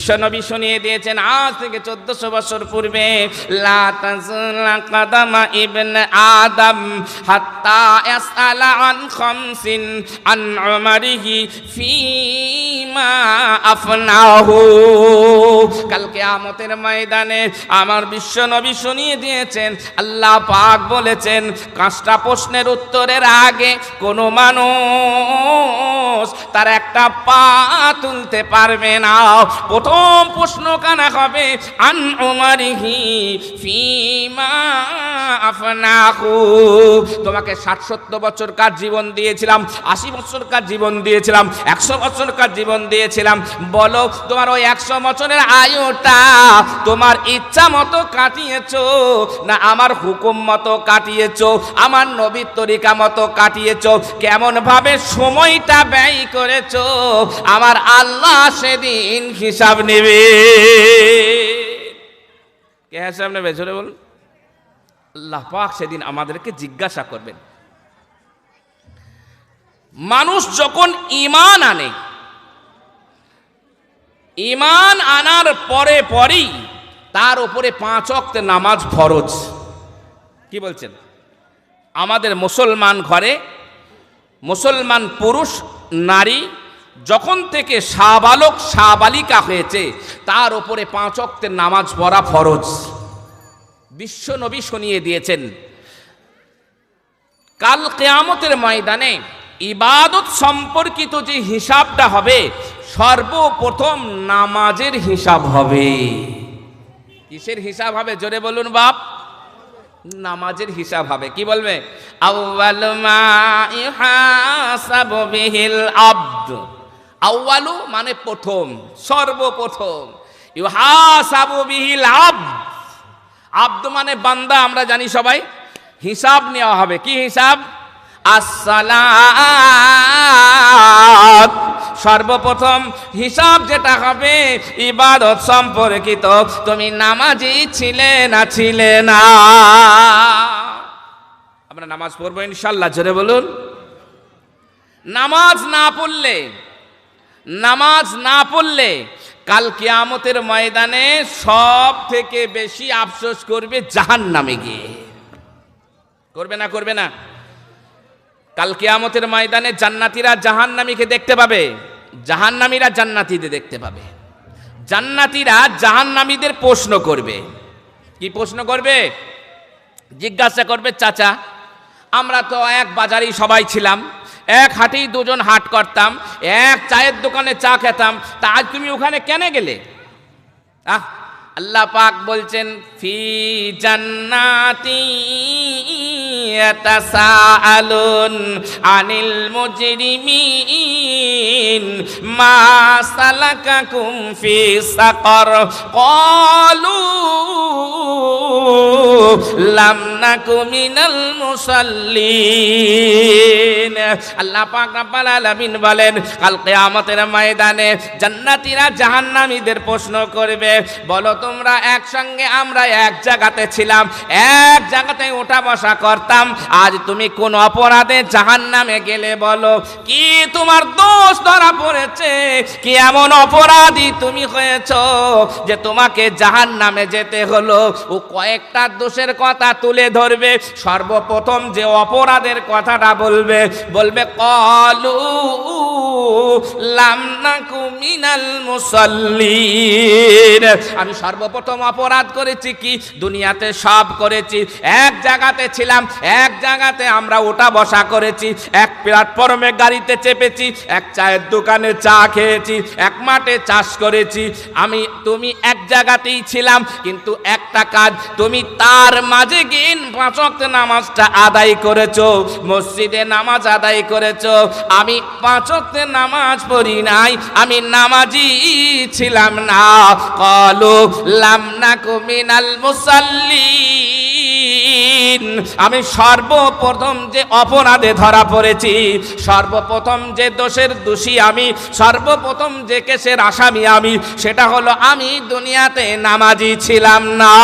বিশ্বনবী শুনিয়ে দিয়েছেন আজ থেকে 1400 বছর পূর্বে, লা তাযুলা কাদামা ইবনে আদম হাত্তা ইয়াসআলা আন খামসিন আন উমারিহি ফীমা আফনাহু। কাল কিয়ামতের ময়দানে আমার বিশ্বনবী শুনিয়ে দিয়েছেন, আল্লাহ পাক বলেছেন 5টা প্রশ্নের উত্তরের আগে কোনো মানুষ তার একটা পা তুলতে পারবে না। প্রথম প্রশ্ন কানা হবে আন উমারিহি ফীমা আফনাহু। তোমাকে 60-70 বছরকার জীবন দিয়েছিলাম, 80 বছরকার জীবন দিয়েছিলাম, 100 বছরকার জীবন দিয়েছিলাম, বলো তোমার ওই 100 বছরের আয়ুটা তোমার ইচ্ছা মতো কাটিয়েছো না আমার হুকুম মতো কাটিয়েছো, আমার নবীর তরিকা মতো কাটিয়েছো, কেমন ভাবে সময়টা ব্যয় করেছো? আমার আল্লাহ সেদিন হিসাব নেবে। কে হিসাব নেবে? জোরে বলুন। আল্লাহ পাক সেদিন আমাদেরকে জিজ্ঞাসা করবেন। মানুষ যখন ঈমান আনে, ঈমান আনার পরেই তার উপরে 5 ওয়াক্ত নামাজ ফরজ। কি বলছেন? আমাদের মুসলমান ঘরে মুসলমান পুরুষ নারী যখন থেকে শাবালক শাবালিকা হয়েছে তার উপরে 5 ওয়াক্তের নামাজ পড়া ফরজ। বিশ্ব নবী শুনিয়ে দিয়েছেন কাল কিয়ামতের ময়দানে ইবাদত সম্পর্কিত যে হিসাবটা হবে সর্বপ্রথম নামাজের হিসাব হবে। কিসের হিসাব হবে? জোরে বলুন বাপ। নামাজের হিসাব হবে। কি বলবে? আউয়ালু মা ইউহাসাবু বিহিল আবদ। আউয়ালু মানে প্রথম, সর্বপ্রথম। ইউহাসাবু বিহিল আবদ, আবদ মানে বান্দা, আমরা জানি সবাই। হিসাব নেওয়া হবে। কি হিসাব? আসসালাত। সর্বপ্রথম হিসাব যেটা হবে ইবাদত সম্পর্কিত, তুমি নামাজি ছিলে না ছিলে না। আমরা নামাজ পড়বো ইনশাআল্লাহ, জোরে বলুন। নামাজ না পড়লে কাল কিয়ামতের ময়দানে সব থেকে বেশি আফসোস করবে জাহান্নামে গিয়ে। করবে না? কাল কিয়ামতের ময়দানে জান্নাতীরা জাহান্নামীকে দেখতে পাবে, জাহান্নামীরা জান্নাতীদের দেখতে পাবে। জান্নাতীরা জাহান্নামীদের প্রশ্ন করবে। কি প্রশ্ন করবে? জিজ্ঞাসা করবে, চাচা আমরা তো এক বাজারেই সবাই ছিলাম, এক হাটেই দুজন হাট করতাম, এক চায়ের দোকানে চা খেতাম, তা আজ তুমি ওখানে কেন গেলে? আল্লাহ পাক বলছেন ফি জান্নাতি ইয়াতাসাআলুন আনিল মুজরিমিন মা সালাকাকুম ফি সাকার ক্বালু লাম নাকু মিনাল মুসাল্লিন। আল্লাহ পাক রব্বুল আলামিন বলেন কাল কিয়ামতের ময়দানে জান্নাতীরা জাহান্নামীদের প্রশ্ন করবে, বলো তোমরা একসঙ্গে আমরা এক জায়গাতে ছিলাম, এক জায়গাতে ওঠা বসা করতাম, আজ তুমি কোন অপরাধে জাহান্নামে গেলে বলো? কি তোমার দোষ ধরা পড়েছে? কি এমন অপরাধী তুমি হয়েছো যে তোমাকে জাহান্নামে যেতে হলো? ও কয়েকটা দোষের কথা তুলে ধরবে। সর্বপ্রথম যে অপরাধের কথাটা বলবে ক্বালু লাম নাকু মিনাল মুসাল্লিন। আমি সর্বপ্রথম অপরাধ করেছি কি? দুনিয়াতে সব করেছি, এক জায়গাতে ছিলাম, এক জায়গাতে আমরা ওঠা বসা করেছি, এক প্ল্যাটফর্মে গাড়িতে চেপেছি, এক চায়ের দোকানে চা খেয়েছি, এক মাঠে চাষ করেছি। তুমি এক জায়গাতেই ছিলাম, কিন্তু একটা কাজ তুমি তার মাঝে গিয়ে 5 ওয়াক্ত নামাজটা আদায় করেছো, মসজিদে নামাজ আদায় করেছো। আমি 5 ওয়াক্ত নামাজ পড়ি নাই, আমি নামাজি ছিলাম না। ক্বালু লাম নাকু মিনাল মুসাল্লিন। আমি সর্বপ্রথম যে অপরাধে ধরা পড়েছি, সর্বপ্রথম যে দোষের দোষী আমি, সর্বপ্রথম যে কেসের আসামি আমি, সেটা হলো আমি দুনিয়াতে নামাজি ছিলাম না।